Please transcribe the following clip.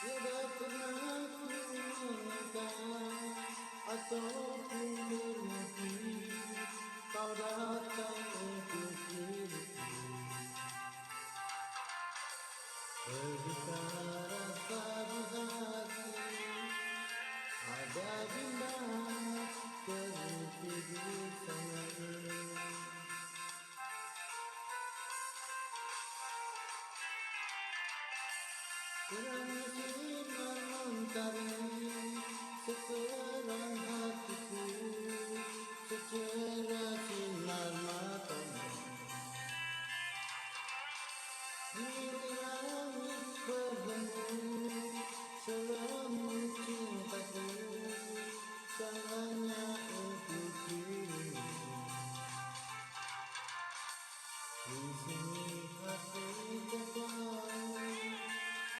Yada pernah kuminta atau kumiliki kau datang untuk diriku. Berita rasa di hati ada bimbang terhenti di sana. Kerana sinar mentari seterang